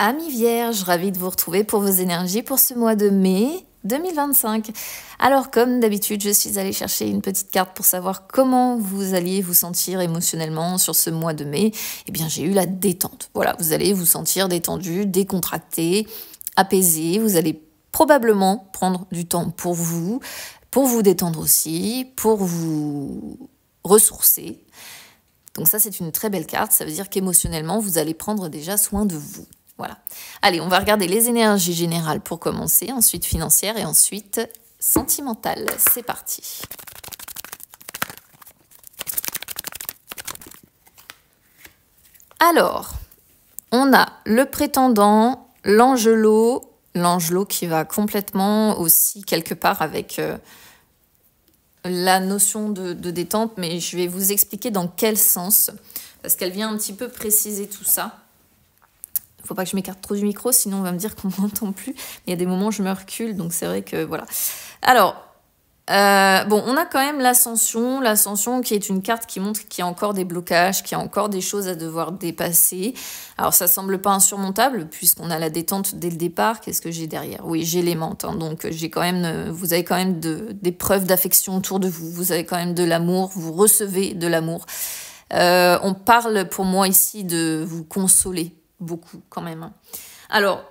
Amis Vierges, ravie de vous retrouver pour vos énergies pour ce mois de mai 2025. Alors comme d'habitude, je suis allée chercher une petite carte pour savoir comment vous alliez vous sentir émotionnellement sur ce mois de mai. Eh bien, j'ai eu la détente. Voilà, vous allez vous sentir détendu, décontracté, apaisé. Vous allez probablement prendre du temps pour vous détendre aussi, pour vous ressourcer. Donc ça, c'est une très belle carte. Ça veut dire qu'émotionnellement, vous allez prendre déjà soin de vous. Voilà. Allez, on va regarder les énergies générales pour commencer, ensuite financières et ensuite sentimentales. C'est parti. Alors, on a le prétendant, l'angelot qui va complètement aussi quelque part avec la notion de détente, mais je vais vous expliquer dans quel sens, parce qu'elle vient un petit peu préciser tout ça. Il ne faut pas que je m'écarte trop du micro, sinon on va me dire qu'on m'entend plus. Il y a des moments où je me recule, donc c'est vrai que voilà. Alors, bon, on a quand même l'ascension qui est une carte qui montre qu'il y a encore des blocages, qu'il y a encore des choses à devoir dépasser. Alors, ça semble pas insurmontable, puisqu'on a la détente dès le départ. Qu'est-ce que j'ai derrière? Oui, j'ai l'aimante, hein, donc j'ai quand même, vous avez quand même des preuves d'affection autour de vous. Vous avez quand même de l'amour, vous recevez de l'amour. On parle pour moi ici de vous consoler. Beaucoup quand même. Alors,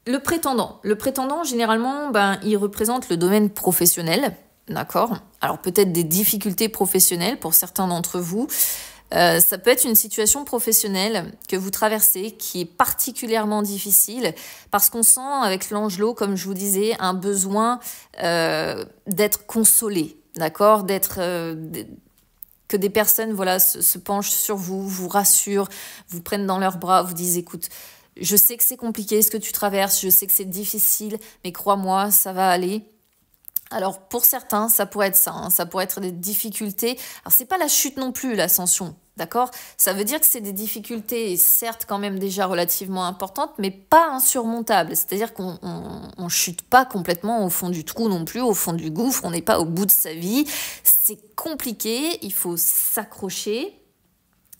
le prétendant généralement, il représente le domaine professionnel, d'accord? Alors peut-être des difficultés professionnelles pour certains d'entre vous. Ça peut être une situation professionnelle que vous traversez qui est particulièrement difficile parce qu'on sent avec l'angelot, comme je vous disais, un besoin d'être consolé, d'accord? Que des personnes voilà, se penchent sur vous, vous rassurent, vous prennent dans leurs bras, vous disent « Écoute, je sais que c'est compliqué ce que tu traverses, je sais que c'est difficile, mais crois-moi, ça va aller. » Alors, pour certains, ça pourrait être ça, hein, ça pourrait être des difficultés. Alors, c'est pas la chute non plus, l'ascension, d'accord? Ça veut dire que c'est des difficultés, certes, quand même déjà relativement importantes, mais pas insurmontables. C'est-à-dire qu'on chute pas complètement au fond du trou non plus, au fond du gouffre, on n'est pas au bout de sa vie. C'est compliqué, il faut s'accrocher,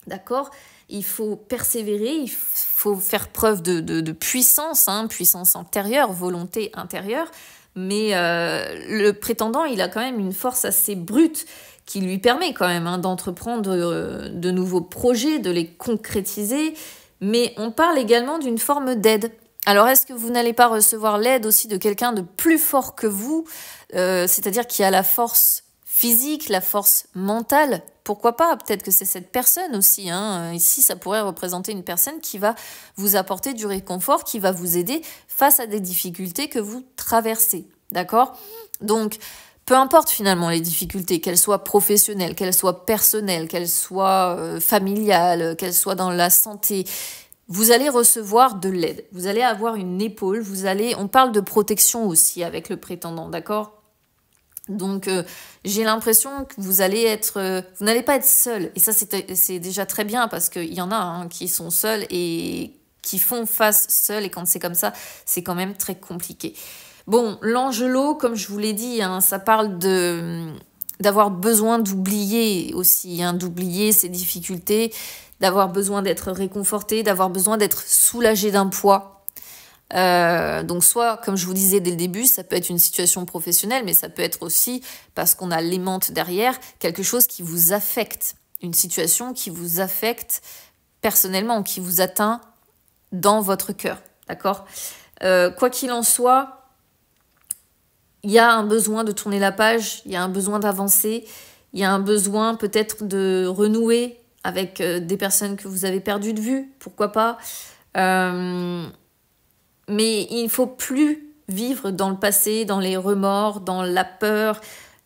d'accord? Il faut persévérer, il faut faire preuve de puissance, hein, puissance intérieure, volonté intérieure. Mais le prétendant, il a quand même une force assez brute qui lui permet quand même d'entreprendre de nouveaux projets, de les concrétiser. Mais on parle également d'une forme d'aide. Alors, est-ce que vous n'allez pas recevoir l'aide aussi de quelqu'un de plus fort que vous, c'est-à-dire qui a la force physique, la force mentale? Pourquoi pas? Peut-être que c'est cette personne aussi. Ici, ça pourrait représenter une personne qui va vous apporter du réconfort, qui va vous aider face à des difficultés que vous traversez. D'accord? Donc, peu importe finalement les difficultés, qu'elles soient professionnelles, qu'elles soient personnelles, qu'elles soient familiales, qu'elles soient dans la santé, vous allez recevoir de l'aide. Vous allez avoir une épaule. On parle de protection aussi avec le prétendant. D'accord? Donc, j'ai l'impression que vous n'allez pas être seul. Et ça, c'est déjà très bien parce qu'il y en a qui sont seuls et qui font face seuls. Et quand c'est comme ça, c'est quand même très compliqué. Bon, l'angelot, comme je vous l'ai dit, ça parle d'avoir besoin d'oublier aussi, d'oublier ses difficultés, d'avoir besoin d'être réconforté, d'avoir besoin d'être soulagé d'un poids. Donc soit, comme je vous disais dès le début, ça peut être une situation professionnelle, mais ça peut être aussi, parce qu'on a l'aimante derrière, quelque chose qui vous affecte, une situation qui vous affecte personnellement, qui vous atteint dans votre cœur, d'accord? Quoi qu'il en soit, il y a un besoin de tourner la page, il y a un besoin d'avancer, il y a un besoin peut-être de renouer avec des personnes que vous avez perdues de vue, pourquoi pas. Mais il ne faut plus vivre dans le passé, dans les remords, dans la peur.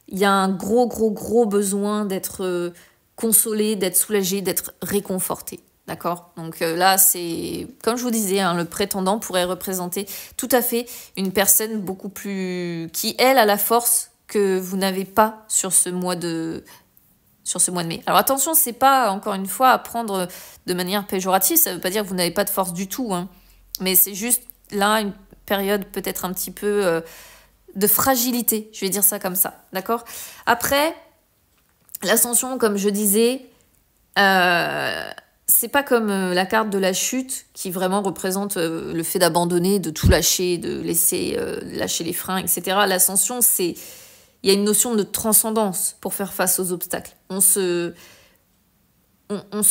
Il y a un gros besoin d'être consolé, d'être soulagé, d'être réconforté. D'accord? Donc là, c'est, comme je vous disais, le prétendant pourrait représenter tout à fait une personne beaucoup plus... qui, elle, a la force que vous n'avez pas sur ce mois de mai. Alors attention, c'est pas, encore une fois, à prendre de manière péjorative. Ça ne veut pas dire que vous n'avez pas de force du tout. Mais c'est juste là une période peut-être un petit peu de fragilité, je vais dire ça comme ça, d'accord? Après, l'ascension, comme je disais, c'est pas comme la carte de la chute qui vraiment représente le fait d'abandonner, de tout lâcher, de laisser lâcher les freins, etc. L'ascension, il y a une notion de transcendance pour faire face aux obstacles. On se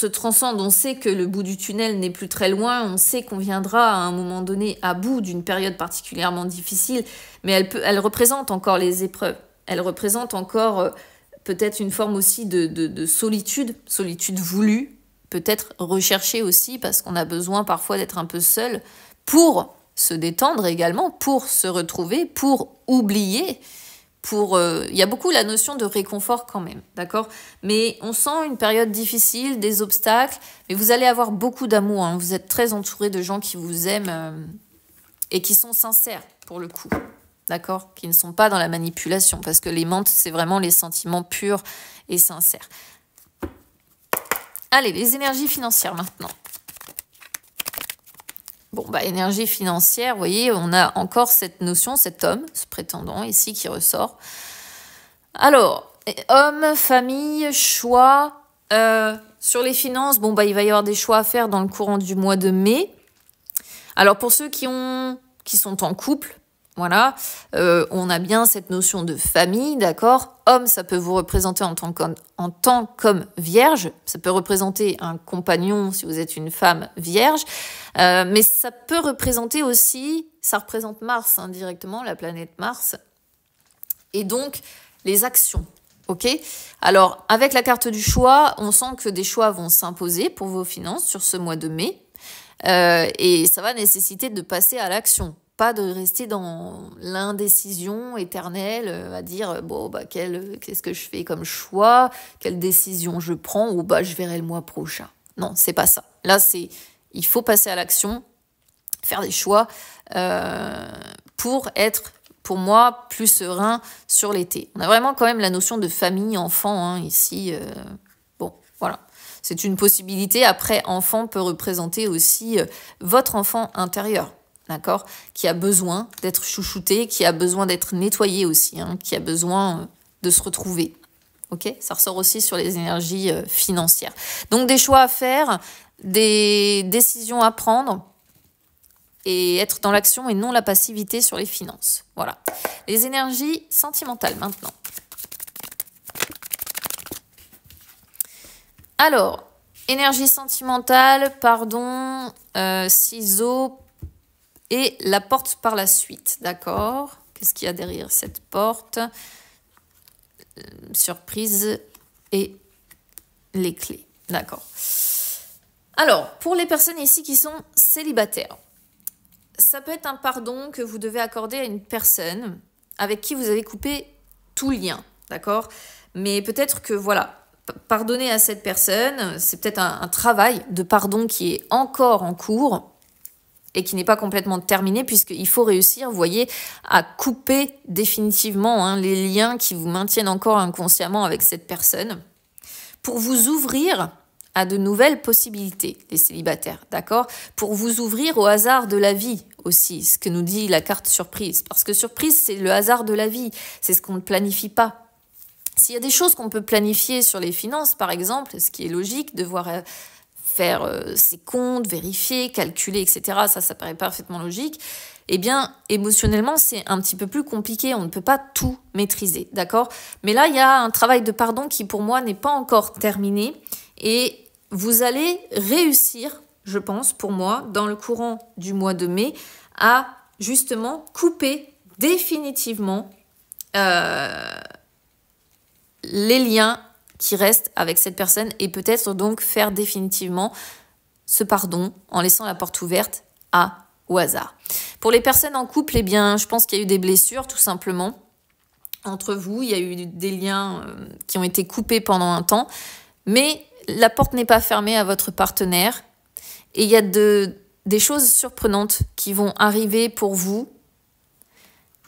transcende, on sait que le bout du tunnel n'est plus très loin, on sait qu'on viendra à un moment donné à bout d'une période particulièrement difficile, mais elle représente encore les épreuves. Elle représente encore peut-être une forme aussi de solitude voulue, peut-être recherchée aussi parce qu'on a besoin parfois d'être un peu seul pour se détendre également, pour se retrouver, pour oublier. Il y a beaucoup la notion de réconfort quand même, d'accord? Mais on sent une période difficile, des obstacles, mais vous allez avoir beaucoup d'amour, hein. Vous êtes très entouré de gens qui vous aiment et qui sont sincères pour le coup, d'accord? Qui ne sont pas dans la manipulation, parce que les menthes, c'est vraiment les sentiments purs et sincères. Allez, les énergies financières maintenant. Bon, énergie financière, vous voyez, on a encore cette notion, cet homme, ce prétendant ici qui ressort. Alors, homme, famille, choix. Sur les finances, il va y avoir des choix à faire dans le courant du mois de mai. Alors, pour ceux qui sont en couple, voilà, on a bien cette notion de famille, d'accord? Homme, ça peut vous représenter en tant qu'homme vierge. Ça peut représenter un compagnon si vous êtes une femme vierge. Mais ça peut représenter aussi, ça représente Mars directement, la planète Mars. Et donc, les actions, ok? Alors, avec la carte du choix, on sent que des choix vont s'imposer pour vos finances sur ce mois de mai. Et ça va nécessiter de passer à l'action. Pas de rester dans l'indécision éternelle, à dire qu'est-ce que je fais comme choix, quelle décision je prends, ou je verrai le mois prochain. Non, c'est pas ça. Là, il faut passer à l'action, faire des choix pour être, pour moi, plus serein sur l'été. On a vraiment quand même la notion de famille, enfant, ici. Voilà. C'est une possibilité. Après, enfant peut représenter aussi votre enfant intérieur. D'accord, qui a besoin d'être chouchouté, qui a besoin d'être nettoyé aussi, qui a besoin de se retrouver. Ok, ça ressort aussi sur les énergies financières. Donc des choix à faire, des décisions à prendre et être dans l'action et non la passivité sur les finances. Voilà. Les énergies sentimentales maintenant. Alors, énergie sentimentale, ciseaux. Et la porte par la suite, d'accord? Qu'est-ce qu'il y a derrière cette porte? Surprise et les clés, d'accord. Alors, pour les personnes ici qui sont célibataires, ça peut être un pardon que vous devez accorder à une personne avec qui vous avez coupé tout lien, d'accord? Mais peut-être que, pardonner à cette personne, c'est peut-être un travail de pardon qui est encore en cours, et qui n'est pas complètement terminé, puisqu'il faut réussir, vous voyez, à couper définitivement les liens qui vous maintiennent encore inconsciemment avec cette personne, pour vous ouvrir à de nouvelles possibilités, les célibataires, d'accord? Pour vous ouvrir au hasard de la vie aussi, ce que nous dit la carte surprise. Parce que surprise, c'est le hasard de la vie, c'est ce qu'on ne planifie pas. S'il y a des choses qu'on peut planifier sur les finances, par exemple, ce qui est logique, devoir faire ses comptes, vérifier, calculer, etc. Ça paraît parfaitement logique. Eh bien, émotionnellement, c'est un petit peu plus compliqué. On ne peut pas tout maîtriser, d'accord? Mais là, il y a un travail de pardon qui, pour moi, n'est pas encore terminé. Et vous allez réussir, je pense, pour moi, dans le courant du mois de mai, à justement couper définitivement les liens qui restent avec cette personne et peut-être donc faire définitivement ce pardon en laissant la porte ouverte au hasard. Pour les personnes en couple, eh bien, je pense qu'il y a eu des blessures tout simplement entre vous. Il y a eu des liens qui ont été coupés pendant un temps, mais la porte n'est pas fermée à votre partenaire et il y a des choses surprenantes qui vont arriver pour vous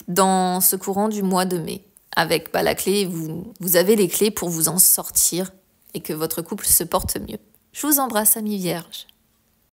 dans ce courant du mois de mai. Avec la clé, vous avez les clés pour vous en sortir et que votre couple se porte mieux. Je vous embrasse, amis vierges.